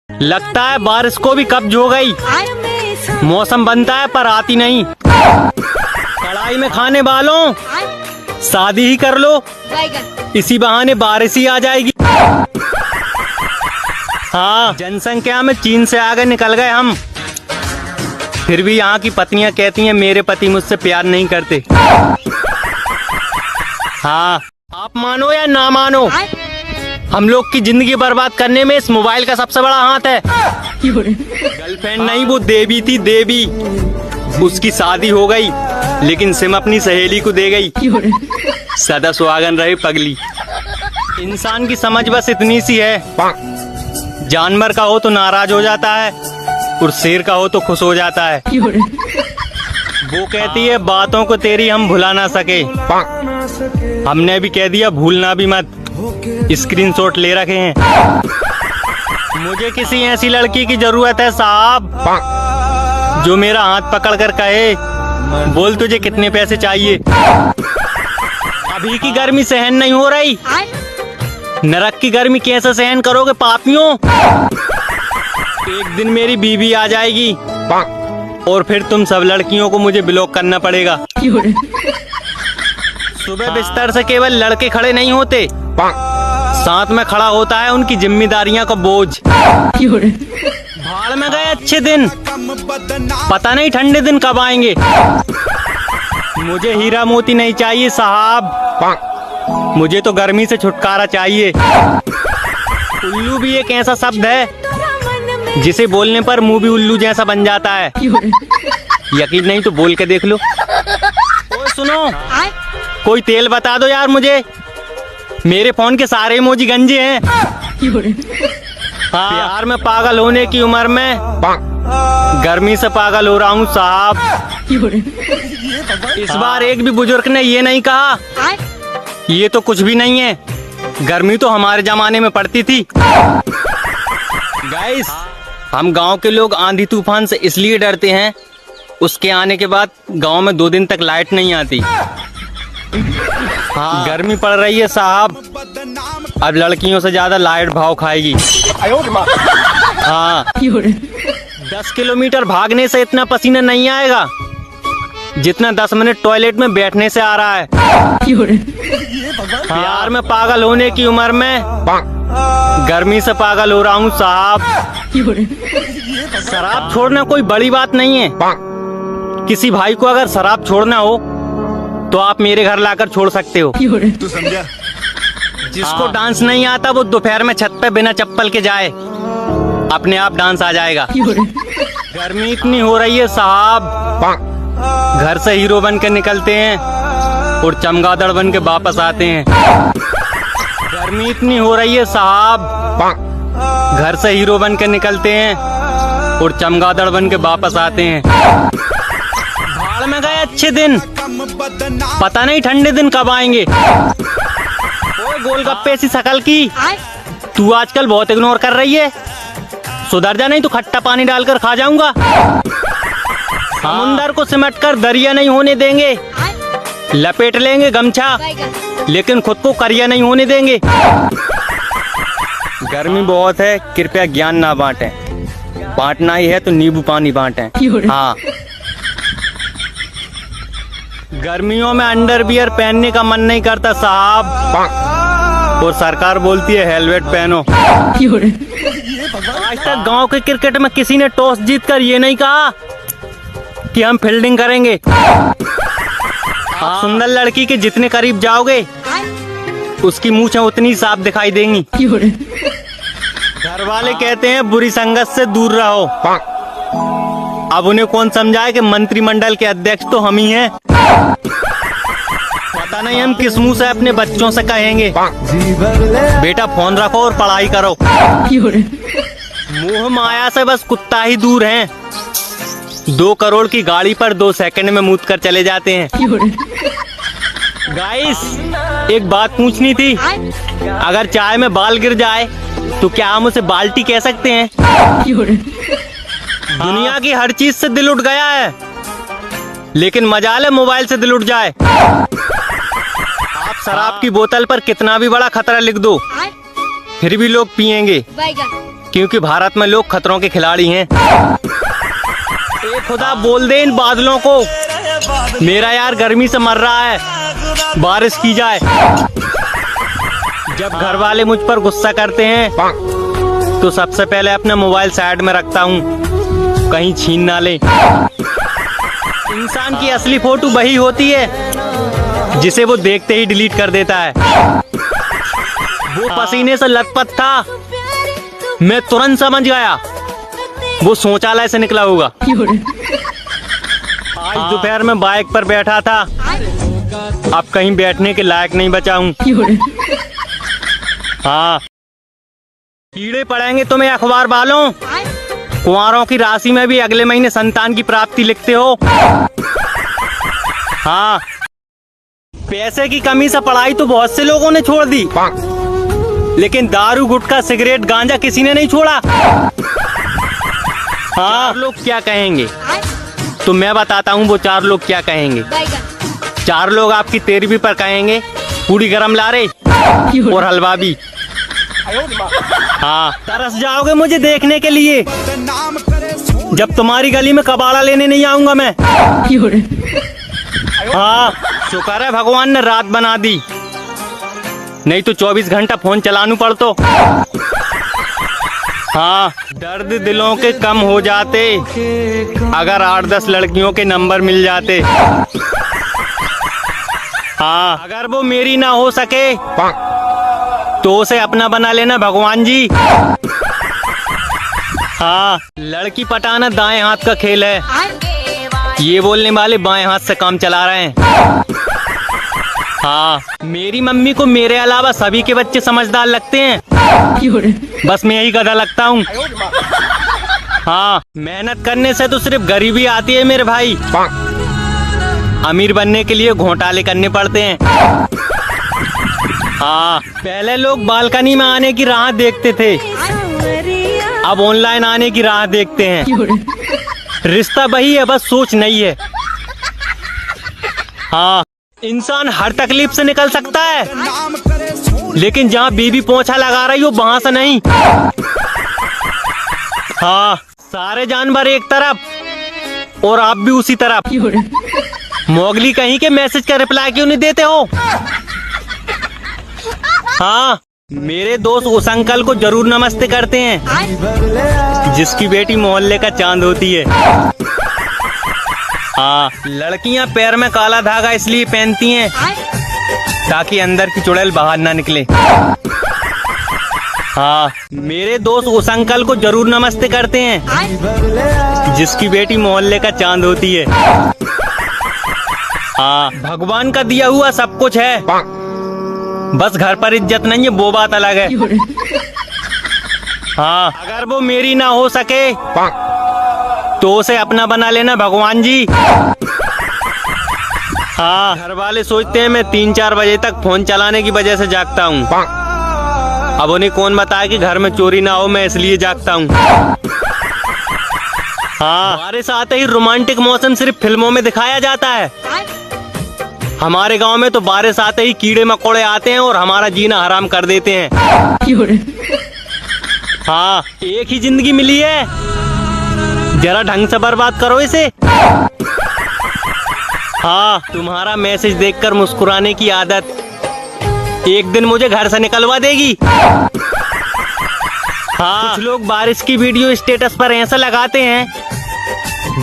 लगता है बारिश को भी कब्ज हो गई। मौसम बनता है पर आती नहीं। कढ़ाई में खाने वालों, शादी ही कर लो, इसी बहाने बारिश ही आ जाएगी। हाँ, जनसंख्या में चीन से आगे निकल गए हम। फिर भी यहाँ की पत्नियां कहती हैं मेरे पति मुझसे प्यार नहीं करते। हाँ, आप मानो या ना मानो, हम लोग की जिंदगी बर्बाद करने में इस मोबाइल का सबसे बड़ा हाथ है। गर्लफ्रेंड नहीं, वो देवी थी, देवी। उसकी शादी हो गई लेकिन सिम अपनी सहेली को दे गई। सदा सुहागन रहे पगली। इंसान की समझ बस इतनी सी है, जानवर का हो तो नाराज हो जाता है और शेर का हो तो खुश हो जाता है। वो कहती है बातों को तेरी हम भुला ना सके। हमने भी कह दिया भूलना भी मत। स्क्रीनशॉट ले रखे हैं। मुझे किसी ऐसी लड़की की जरूरत है साहब, जो मेरा हाथ पकड़ कर कहे बोल तुझे कितने पैसे चाहिए। अभी की गर्मी सहन नहीं हो रही, नरक की गर्मी कैसे सहन करोगे पापियों। एक दिन मेरी बीवी आ जाएगी और फिर तुम सब लड़कियों को मुझे ब्लॉक करना पड़ेगा। सुबह बिस्तर से केवल लड़के खड़े नहीं होते, साथ में खड़ा होता है उनकी जिम्मेदारियां का बोझ। भाड़ में गए अच्छे दिन, पता नहीं ठंडे दिन कब आएंगे। मुझे हीरा मोती नहीं चाहिए साहब, मुझे तो गर्मी से छुटकारा चाहिए। उल्लू भी एक ऐसा शब्द है जिसे बोलने पर मुंह भी उल्लू जैसा बन जाता है। यकीन नहीं तो बोल के देख लो। ओए सुनो, कोई तेल बता दो यार मुझे, मेरे फोन के सारे इमोजी गंजे हैं। प्यार में पागल होने की उम्र में गर्मी से पागल हो रहा हूँ साहब। इस बार एक भी बुजुर्ग ने ये नहीं कहा ये तो कुछ भी नहीं है, गर्मी तो हमारे जमाने में पड़ती थी। गाइस, हम गांव के लोग आंधी तूफान से इसलिए डरते हैं, उसके आने के बाद गांव में 2 दिन तक लाइट नहीं आती। हाँ, गर्मी पड़ रही है साहब, अब लड़कियों से ज्यादा लाइट भाव खाएगी। हाँ, 10 किलोमीटर भागने से इतना पसीना नहीं आएगा जितना 10 मिनट टॉयलेट में बैठने से आ रहा है। प्यार में पागल होने की उम्र में गर्मी से पागल हो रहा हूँ साहब। शराब छोड़ना कोई बड़ी बात नहीं है। किसी भाई को अगर शराब छोड़ना हो तो आप मेरे घर लाकर छोड़ सकते हो। तू समझा? जिसको डांस नहीं आता वो दोपहर में छत पे बिना चप्पल के जाए, अपने आप डांस आ जाएगा। गर्मी इतनी हो रही है साहब, घर से हीरो बन के निकलते हैं और चमगादड़ बन के वापस आते हैं। गर्मी इतनी हो रही है साहब, घर से हीरो बन के निकलते हैं और चमगादड़ बन के वापस आते हैं। भाड़ में गए अच्छे दिन, पता नहीं ठंडे दिन कब आएंगे। ओए गोलगप्पे सी शकल की, तू आजकल बहुत इग्नोर कर रही है, सुधर जा नहीं तो खट्टा पानी डालकर खा जाऊंगा। समुंदर को सिमट कर दरिया नहीं होने देंगे, लपेट लेंगे गमछा लेकिन खुद को करिया नहीं होने देंगे। गर्मी बहुत है, कृपया ज्ञान ना बांटें, बांटना ही है तो नींबू पानी बांटें। हाँ, गर्मियों में अंडरवियर पहनने का मन नहीं करता साहब, और सरकार बोलती है हेलमेट पहनो। आज तक गांव के क्रिकेट में किसी ने टॉस जीतकर ये नहीं कहा कि हम फील्डिंग करेंगे। सुंदर लड़की के जितने करीब जाओगे उसकी मूंछें उतनी साफ दिखाई देंगी। घर वाले कहते हैं बुरी संगत से दूर रहो, अब उन्हें कौन समझाए कि मंत्रिमंडल के अध्यक्ष तो हम ही हैं। पता नहीं हम किस मुंह से अपने बच्चों से कहेंगे बेटा फोन रखो और पढ़ाई करो। मोह माया से बस कुत्ता ही दूर है, 2 करोड़ की गाड़ी पर 2 सेकंड में मूत कर चले जाते हैं। गाइस, एक बात पूछनी थी, अगर चाय में बाल गिर जाए तो क्या हम उसे बाल्टी कह सकते हैं? दुनिया की हर चीज से दिल उठ गया है, लेकिन मजाल है मोबाइल से दिल उठ जाए। आप शराब की बोतल पर कितना भी बड़ा खतरा लिख दो, फिर भी लोग पिएंगे क्योंकि भारत में लोग खतरों के खिलाड़ी हैं। ए खुदा बोल दे इन बादलों को, मेरा यार गर्मी से मर रहा है, बारिश की जाए। जब घर वाले मुझ पर गुस्सा करते हैं तो सबसे पहले अपना मोबाइल साइड में रखता हूँ, कहीं छीन ना ले। इंसान की असली फोटो वही होती है जिसे वो देखते ही डिलीट कर देता है। वो पसीने से लथपथ था, मैं तुरंत समझ गया वो शौचालय से निकला होगा। आज दोपहर में बाइक पर बैठा था, अब कहीं बैठने के लायक नहीं बचा हूँ। हाँ, कीड़े पड़ेंगे तुम्हें अखबार वालों, कुंवारों की राशि में भी अगले महीने संतान की प्राप्ति लिखते हो। हाँ, पैसे की कमी से पढ़ाई तो बहुत से लोगों ने छोड़ दी, लेकिन दारू, गुटखा, सिगरेट, गांजा किसी ने नहीं छोड़ा। हाँ, लोग क्या कहेंगे तो मैं बताता हूँ वो 4 लोग क्या कहेंगे। 4 लोग आपकी तेरहवीं पर कहेंगे पूरी गरम लारे और हलवा भी। हाँ, तरस जाओगे मुझे देखने के लिए, जब तुम्हारी गली में कबाड़ा लेने नहीं आऊंगा मैं। हाँ, शुक्र है भगवान ने रात बना दी, नहीं तो 24 घंटा फोन चलानू पड़तो। हाँ, दर्द दिलों के कम हो जाते अगर 8-10 लड़कियों के नंबर मिल जाते। हाँ, अगर वो मेरी ना हो सके तो उसे अपना बना लेना भगवान जी। हाँ, लड़की पटाना दाएं हाथ का खेल है, ये बोलने वाले बाएं हाथ से काम चला रहे हैं। हाँ, मेरी मम्मी को मेरे अलावा सभी के बच्चे समझदार लगते हैं, बस मैं यही गधा लगता हूँ। हाँ, मेहनत करने से तो सिर्फ गरीबी आती है मेरे भाई, अमीर बनने के लिए घोटाले करने पड़ते हैं। हाँ, पहले लोग बालकनी में आने की राह देखते थे, अब ऑनलाइन आने की राह देखते हैं। रिश्ता वही है, बस सोच नहीं है। हाँ, इंसान हर तकलीफ से निकल सकता है, लेकिन जहाँ बीवी पोंछा लगा रही हो वहां से नहीं। हाँ, सारे जानवर एक तरफ और आप भी उसी तरफ। मोगली कहीं के मैसेज का रिप्लाई क्यों नहीं देते हो? हाँ, मेरे दोस्त उस अंकल को जरूर नमस्ते करते हैं जिसकी बेटी मोहल्ले का चांद होती है। हाँ, लड़कियां पैर में काला धागा इसलिए पहनती हैं ताकि अंदर की चुड़ैल बाहर ना निकले। हाँ, मेरे दोस्त उस अंकल को जरूर नमस्ते करते हैं जिसकी बेटी मोहल्ले का चांद होती है। हाँ, भगवान का दिया हुआ सब कुछ है, बस घर पर इज्जत नहीं है, वो बात अलग है। हाँ, अगर वो मेरी ना हो सके तो उसे अपना बना लेना भगवान जी। हाँ, घर वाले सोचते हैं मैं 3-4 बजे तक फोन चलाने की वजह से जागता हूँ। अब उन्हें कौन बताए कि घर में चोरी ना हो, मैं इसलिए जागता हूँ। हाँ, बारिश आते ही रोमांटिक मौसम सिर्फ फिल्मों में दिखाया जाता है। हमारे गांव में तो बारिश आते ही कीड़े मकोड़े आते हैं और हमारा जीना हराम कर देते हैं। हाँ, एक ही जिंदगी मिली है, जरा ढंग से बर्बाद करो इसे। हाँ, तुम्हारा मैसेज देखकर मुस्कुराने की आदत एक दिन मुझे घर से निकलवा देगी। हाँ, कुछ लोग बारिश की वीडियो स्टेटस पर ऐसा लगाते हैं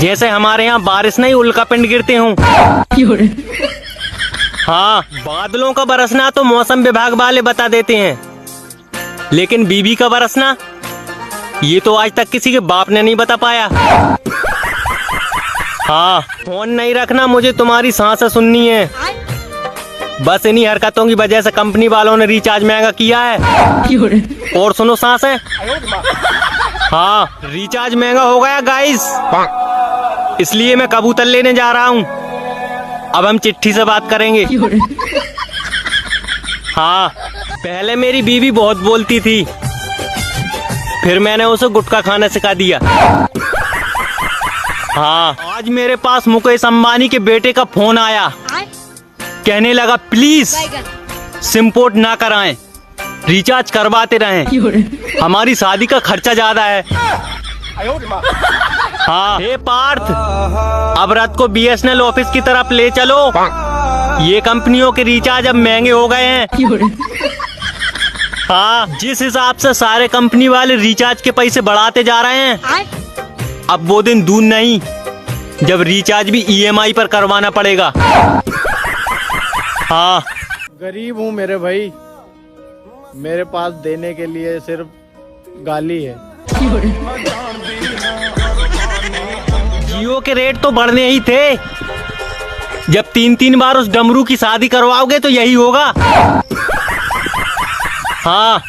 जैसे हमारे यहाँ बारिश नहीं उल्का पिंड गिरते हों। हाँ, बादलों का बरसना तो मौसम विभाग वाले बता देते हैं, लेकिन बीबी का बरसना ये तो आज तक किसी के बाप ने नहीं बता पाया। हाँ, फोन नहीं रखना, मुझे तुम्हारी सांसें सुननी है। बस इन्हीं हरकतों की वजह से कंपनी वालों ने रिचार्ज महंगा किया है। और सुनो सांसें, हाँ, रिचार्ज महंगा हो गया गाइस, इसलिए मैं कबूतर लेने जा रहा हूँ। अब हम चिट्ठी से बात करेंगे। हाँ, पहले मेरी बीवी बहुत बोलती थी, फिर मैंने उसे गुटखा खाना सिखा दिया। हाँ, आज मेरे पास मुकेश अंबानी के बेटे का फोन आया, कहने लगा प्लीज सिम पोर्ट ना कराएं, रिचार्ज करवाते रहें। हमारी शादी का खर्चा ज्यादा है। हाँ हे पार्थ, अब रथ को BSNL ऑफिस की तरफ ले चलो। ये कंपनियों के रिचार्ज अब महंगे हो गए हैं। हाँ, जिस हिसाब से सारे कंपनी वाले रिचार्ज के पैसे बढ़ाते जा रहे हैं, अब वो दिन दूर नहीं जब रिचार्ज भी EMI पर करवाना पड़ेगा। हाँ, गरीब हूँ मेरे भाई, मेरे पास देने के लिए सिर्फ गाली है। जियो के रेट तो बढ़ने ही थे। जब 3-3 बार उस डमरू की शादी करवाओगे तो यही होगा। हाँ,